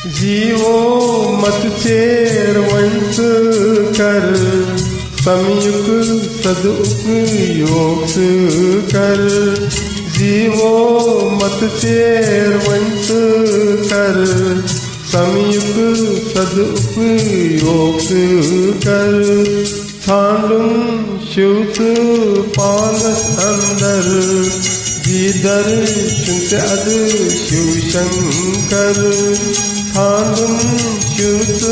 जीवो मत चेर वंश कर समयुक सदुपयोग कर जीवो मत चेर वंश कर समयुक सदुपयोग कर छांडुम शिवत पानस अंदर जीदर शुंत अद शिव शंकर छांडुम शिवत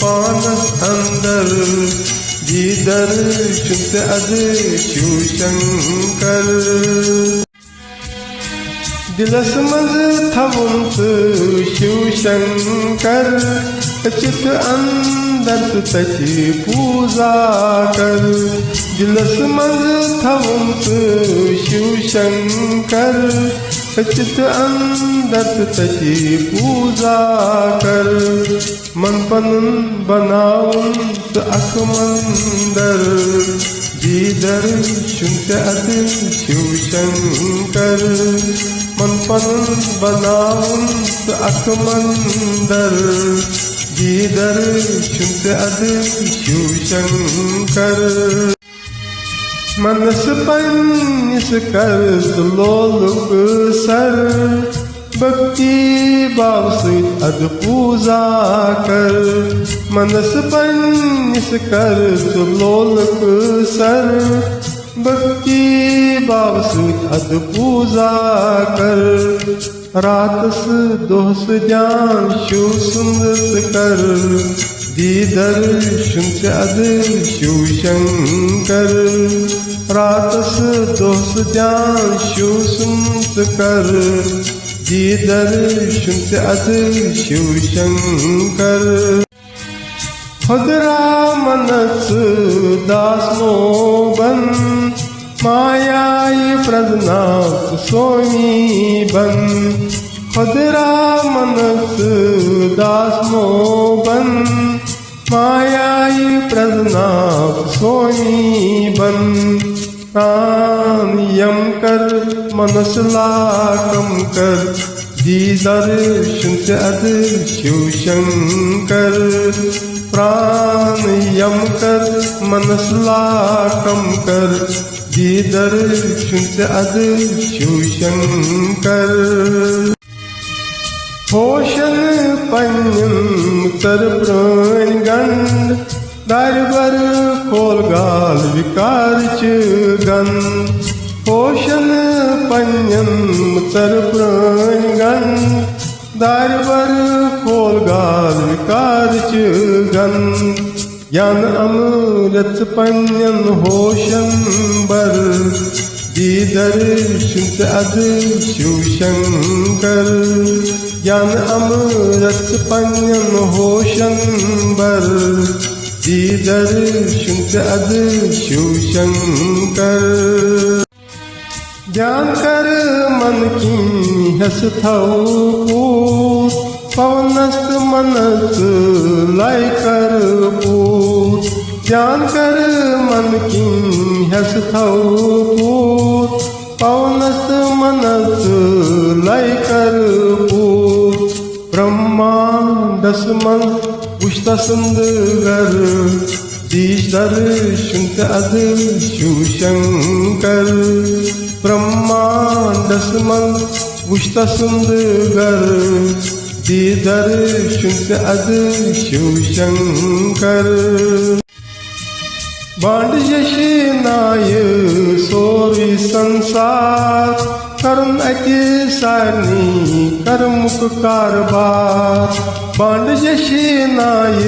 पानस अंदर जीदर शुंत अद शिव शंकर दिलस मज थवंत शिव शंकर चित अंदर तची पूजा कर दिलस मज थवंत शिव शंकर चित अंदर तची पूजा कर मन पनुन बनाउन अख मंदर जीदर शुंत अद शिव शंकर मन पनुन बनाउन अख मंदर जीदर शुंत अद शिव शंकर मनस पन्निस कर लोलुक सर भक्ति भाव से अद पूजा कर मनस पन्निस कर लोलुक सर भक्ति भाव से अद पूजा कर रातस दोस ज्ञान शिव सुंदर कर जीदर शुंत अद शिव शंकर रातस दोस ज्ञान शिव सुंदर कर जीदर शुंत अद शिव शंकर खुदरा मनस दास मोबन मायाई प्रजनाथ स्वामी बन खुदरा मनस दास मोबन मायाई प्रजनाथ स्वामी बन प्राण यम कर मनस लाकम कर जीदर शुंत अद शिव शंकर प्राण यम कर मनस लाकम कर जीदर शुंत अद शिव शंकर होशन पन्यम तर प्राण गंड दरबर खोलगाल विकार च गंध होशन पन्यम तर प्राण गंड दरबर खोलगाल विकार च गंध ज्ञान अमृत पन्यन होशन बर जीदर शुंत अद शिव शंकर ज्ञान अमृत पन्यन होशन बर जीदर शुंत अद शिव शंकर ज्ञान कर मन की हस थूत पवनस्त मनस लाई कर पूत ज्ञान कर मन की हस थूत पवनस्त मनस लाई कर पूत ब्रह्मांडस मन उष्टा सुंदर जीदर शुंत अद शिव शंकर ब्रह्मांडस मन उष्टा सुंदर जीदर शुंत अद शिव शंकर बांड यशी नाय सोरी संसार कर्म अति सारनी कर्मुक कारबार बांड यशी नाय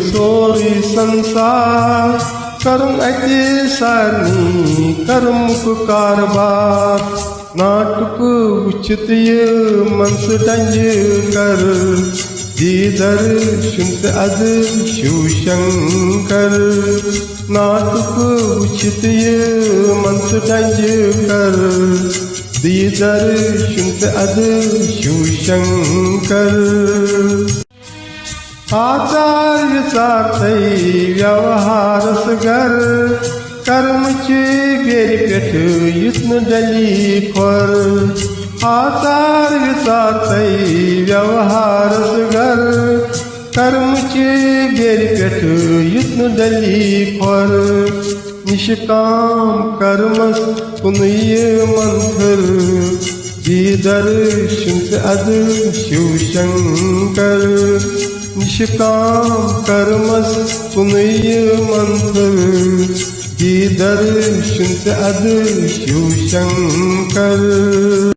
सोरी संसार कर्म अति सारनी कर्मुक कारबार नाटक उचित मनस डंज कर जीदर शुंत अद शिव शंकर नाटक उचित मनस डंज कर जीदर शुंत अद शिव शंकर आचार्य चार्तै व्यवहारस गर कर्म चे गेरी पेठ युत्न डली खोर आचार्य चार्तै व्यवहारस गर कर्मचे बेरि पेठ युत न डली फर निष्काम कर्मस कुनय मंथर दर्शन से अद शिव शंकर निष्काम कर्मस कुनय मंथर दर्शन से अद शिव शंकर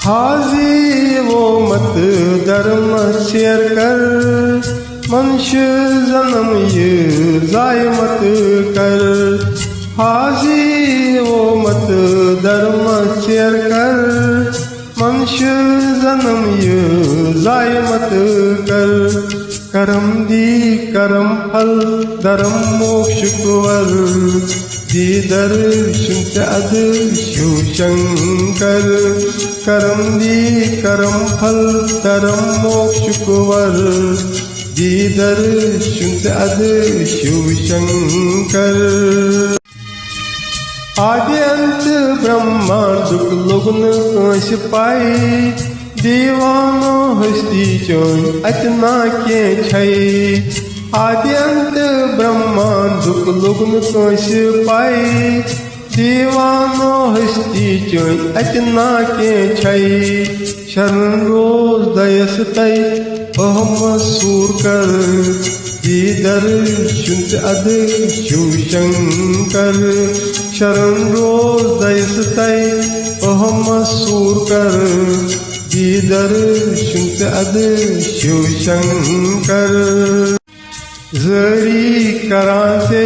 हाजी वो मत धर्म शेर कर मनुष्य जन्म ये जाय मत कर हाजी वो मत धर्म शेर कर मनुष्य जन्म ये जाय मत कर कर्म दी कर्म फल धर्म मोक्ष कुंवर दर्शन से अद शिव शंकर कर्म दी कर्म फल धर्म मोक्ष कुंवर दर्शन से अद शिव शंकर आदि अंत ब्रह्मा दुख लोगन कंस पाई दीवानो हस्ती चोन अतना के छई आदि अंत ब्रह्मा दुख लोगन कंस पाई दीवानो हस्ती चोन अतना के छई शरण रोज दयस तय अहम सूर कर दर्शन से अद शिव शंकर शरण रोज दयस तय अहम सूर कर दर्शन से अद शिव शंकर जरी करा से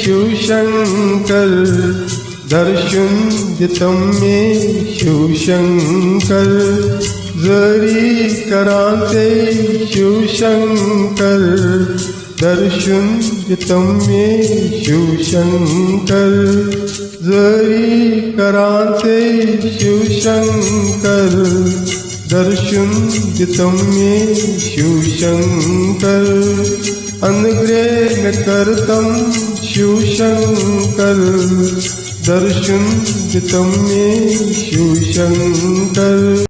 शिव शंकर दर्शन दितम में शिव शंकर जरी करा से शिव शंकर दर्शन दितम में शिव शंकर जरी करा से शिव शंकर दर्शन दितम में शिव शंकर अनुग्रह करतम शिव शंकर दर्शन दितम में शिव शंकर।